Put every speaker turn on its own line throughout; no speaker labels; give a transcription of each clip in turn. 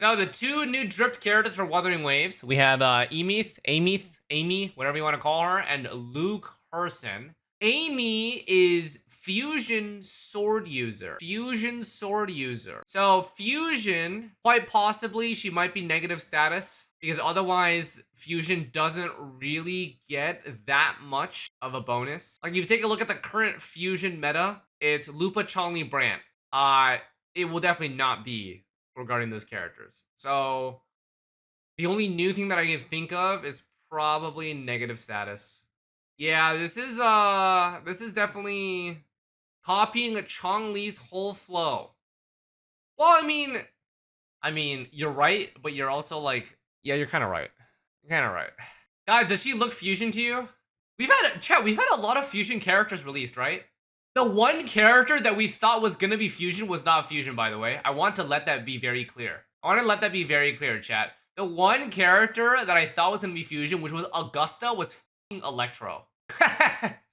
So the two new dripped characters for Wuthering Waves, we have Aemeath, Amy, whatever you want to call her, and Luke Herson. Amy is Fusion Sword User. Fusion Sword User. So Fusion, quite possibly, she might be negative status, because otherwise Fusion doesn't really get that much of a bonus. Like, if you take a look at the current Fusion meta, it's Lupa, Chonli, Brant. It will definitely not be regarding those characters. So the only new thing that I can think of is probably negative status. Yeah, this is definitely copying a Chong-Li's whole flow. Well, I mean, you're right, but you're also like, yeah, you're kind of right. You're kind of right. Guys, does she look fusion to you? We've had a lot of fusion characters released, right? The one character that we thought was gonna be fusion was not fusion, by the way. I want to let that be very clear. Chat. The one character that I thought was gonna be fusion, which was Augusta, was f***ing Electro.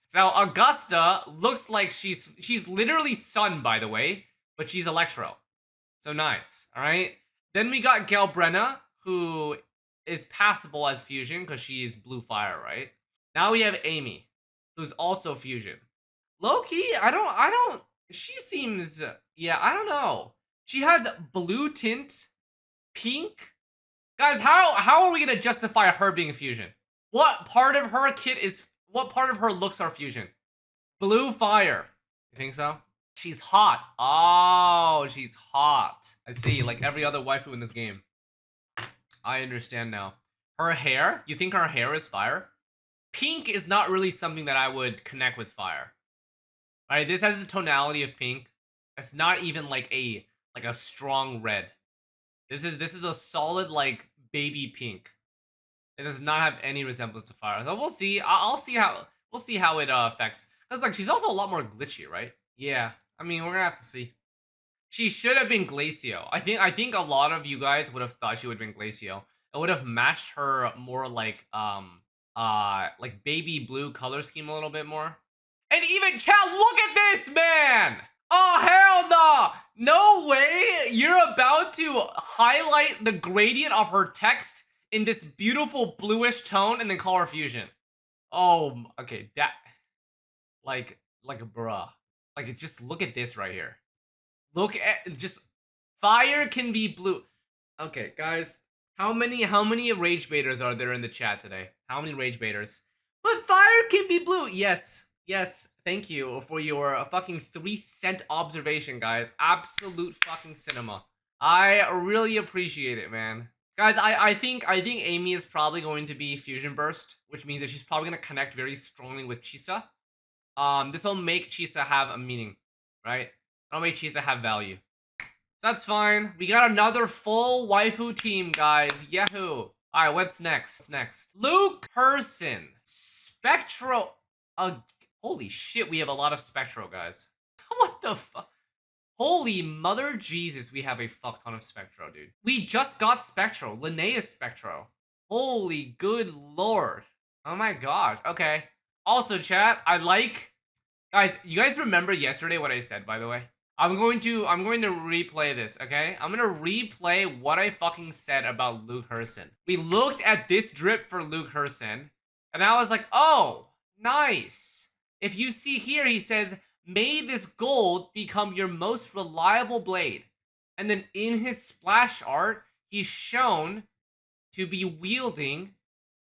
So Augusta looks like she's literally Sun, by the way, but she's Electro. So nice, all right? Then we got Galbrenna, who is passable as fusion because she's blue fire, right? Now we have Amy, who's also fusion. Low-key, she seems, yeah, I don't know. She has blue tint, pink. Guys, how are we gonna justify her being a fusion? What part of her looks are fusion? Blue fire. You think so? She's hot. Oh, she's hot. I see, like every other waifu in this game. I understand now. Her hair? You think her hair is fire? Pink is not really something that I would connect with fire. Alright, this has the tonality of pink. It's not even like a strong red. This is a solid like baby pink. It does not have any resemblance to fire. So we'll see. We'll see how it affects. Cause like she's also a lot more glitchy, right? Yeah. I mean, we're gonna have to see. She should have been Glacio. I think a lot of you guys would have thought she would have been Glacio. It would have matched her more like baby blue color scheme a little bit more. And even chat, look at this, man! Oh, hell no! No way! You're about to highlight the gradient of her text in this beautiful bluish tone and then call her fusion. Oh, okay, that... Like, bruh. Like, just look at this right here. Look at... Just... Fire can be blue. Okay, guys. How many rage baiters are there in the chat today? How many rage baiters? But fire can be blue! Yes. Yes, thank you for your fucking 3-cent observation, guys. Absolute fucking cinema. I really appreciate it, man. Guys, I think Amy is probably going to be Fusion Burst, which means that she's probably going to connect very strongly with Chisa. This will make Chisa have a meaning, right? It'll make Chisa have value. So that's fine. We got another full waifu team, guys. Yahoo! Alright, what's next? Luke Herson. Spectro... Holy shit, we have a lot of Spectro, guys. What the fuck? Holy mother Jesus, we have a fuck ton of Spectro, dude. We just got Spectro. Linnaeus Spectro. Holy good lord. Oh my god. Okay. Also, chat, guys, you guys remember yesterday what I said, by the way? I'm going to replay this, okay? I'm gonna replay what I fucking said about Luke Herson. We looked at this drip for Luke Herson, and I was like, oh, nice. If you see here, he says, may this gold become your most reliable blade. And then in his splash art, he's shown to be wielding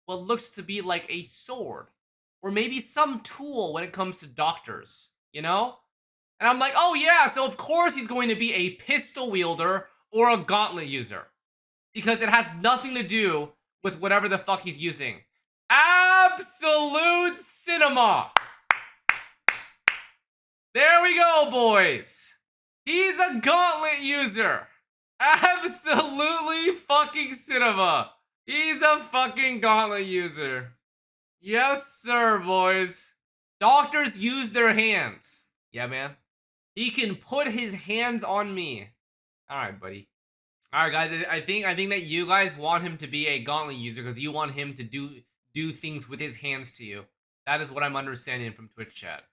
what looks to be like a sword. Or maybe some tool when it comes to doctors, you know? And I'm like, oh yeah, so of course he's going to be a pistol wielder or a gauntlet user. Because it has nothing to do with whatever the fuck he's using. Absolute cinema! There we go, boys. He's a gauntlet user. Absolutely fucking cinema. He's a fucking gauntlet user. Yes, sir, boys. Doctors use their hands. Yeah, man. He can put his hands on me. Alright, buddy. Alright, guys. I think that you guys want him to be a gauntlet user because you want him to do things with his hands to you. That is what I'm understanding from Twitch chat.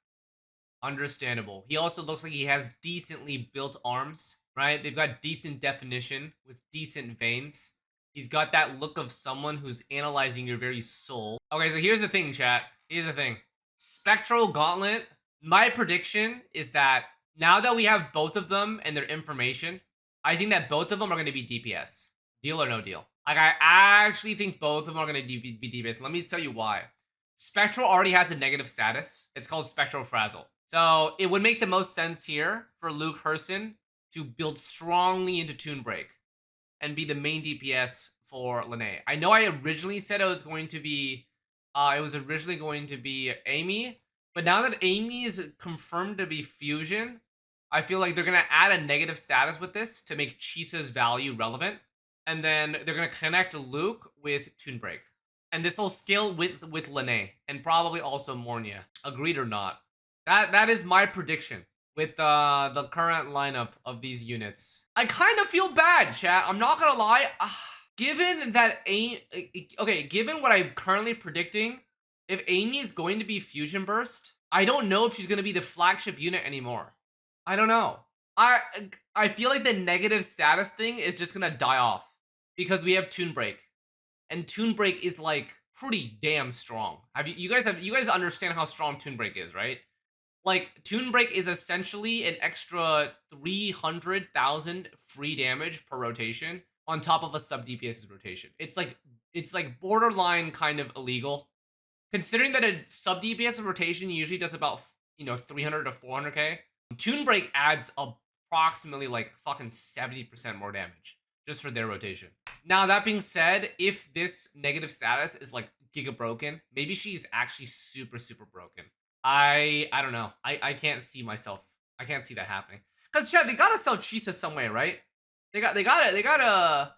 Understandable. He also looks like he has decently built arms. right? They've got decent definition with decent veins. He's got that look of someone who's analyzing your very soul. Okay, so here's the thing, chat. Here's the thing. Spectral Gauntlet, my prediction is that now that we have both of them and their information, I think that both of them are going to be DPS. Deal or no deal. Like, I actually think both of them are going to be DPS. Let me tell you why. Spectral already has a negative status. It's called Spectral Frazzle. So it would make the most sense here for Luke Herson to build strongly into Toon Break and be the main DPS for Lene. I know I originally said it was going to be Aemeath, but now that Aemeath is confirmed to be Fusion, I feel like they're gonna add a negative status with this to make Chisa's value relevant, and then they're gonna connect Luke with Toon Break, and this will scale with Lene and probably also Mornia. Agreed or not? That is my prediction with the current lineup of these units. I kind of feel bad, chat. I'm not gonna lie. Given that given what I'm currently predicting, if Amy is going to be Fusion Burst, I don't know if she's going to be the flagship unit anymore. I don't know. I feel like the negative status thing is just going to die off because we have Toon Break. And Toon Break is like pretty damn strong. You guys understand how strong Toon Break is, right? Like, Toon Break is essentially an extra 300,000 free damage per rotation on top of a sub DPS's rotation. It's like borderline kind of illegal, considering that a sub DPS rotation usually does about 300 to 400k. Toon Break adds approximately like fucking 70% more damage just for their rotation. Now that being said, if this negative status is like giga broken, maybe she's actually super broken. I don't know. I can't see myself. I can't see that happening. Cause Chad, they gotta sell Chisa some way, right? They gotta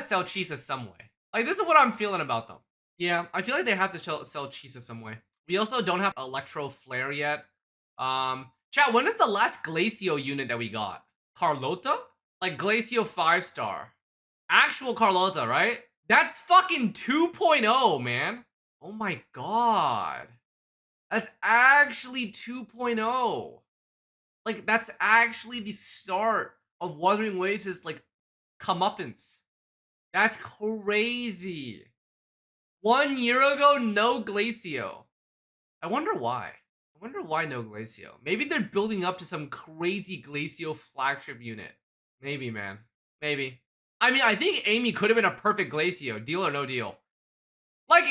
sell Chisa some way. Like, this is what I'm feeling about them. Yeah, I feel like they have to sell Chisa some way. We also don't have Electro Flare yet. Chat, when is the last Glacio unit that we got? Carlota? Like Glacio 5-star. Actual Carlota, right? That's fucking 2.0, man. Oh my god. That's actually 2.0. Like, that's actually the start of Wuthering Waves' like comeuppance. That's crazy. 1 year ago, no Glacio. I wonder why. I wonder why no Glacio. Maybe they're building up to some crazy Glacio flagship unit. Maybe, man. Maybe. I mean, I think Aemeath could have been a perfect Glacio. Deal or no deal. Like,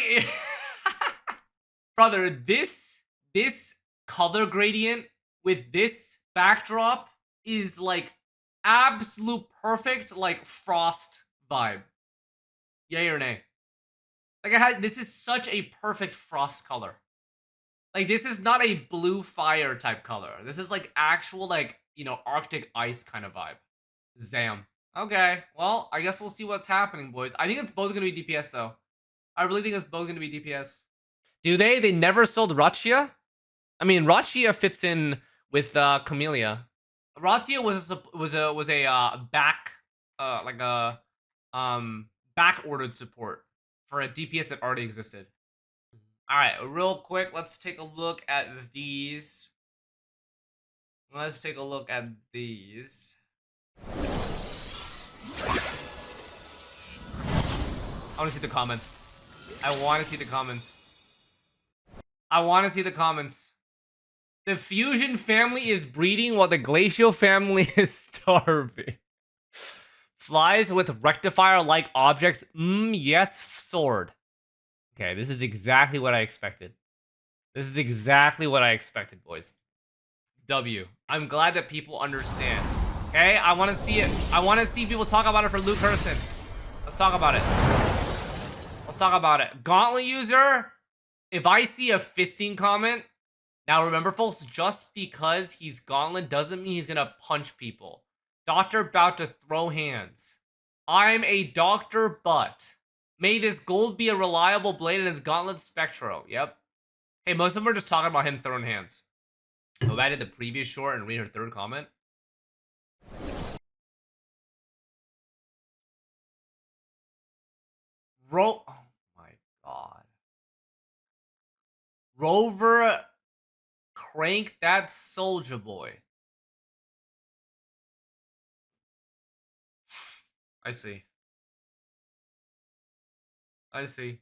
brother, this color gradient with this backdrop is like absolute perfect, like Frost vibe. Yay or nay? Like, this is such a perfect Frost color. Like, this is not a blue fire type color. This is like actual, like, Arctic ice kind of vibe. Zam. Okay, well, I guess we'll see what's happening, boys. I think it's both going to be DPS, though. I really think it's both going to be DPS. Do they? They never sold Rachia? I mean, Rachia fits in with Camellia. Rachia was a back ordered support for a DPS that already existed. All right, real quick, let's take a look at these. Let's take a look at these. I want to see the comments. I want to see the comments. I want to see the comments. The Fusion family is breeding while the Glacial family is starving. Flies with rectifier-like objects. Yes, sword. Okay, this is exactly what I expected. This is exactly what I expected, boys. W. I'm glad that people understand. Okay, I want to see it. I want to see people talk about it for Luke Herson. Let's talk about it. Let's talk about it. Gauntlet user, if I see a fisting comment, now remember, folks, just because he's Gauntlet doesn't mean he's gonna punch people. Doctor about to throw hands. I'm a doctor, but may this gold be a reliable blade in his Gauntlet Spectro. Yep. Hey, most of them are just talking about him throwing hands. Go back to the previous short and read her third comment. Oh my god. Rover, crank that soldier boy. I see. I see.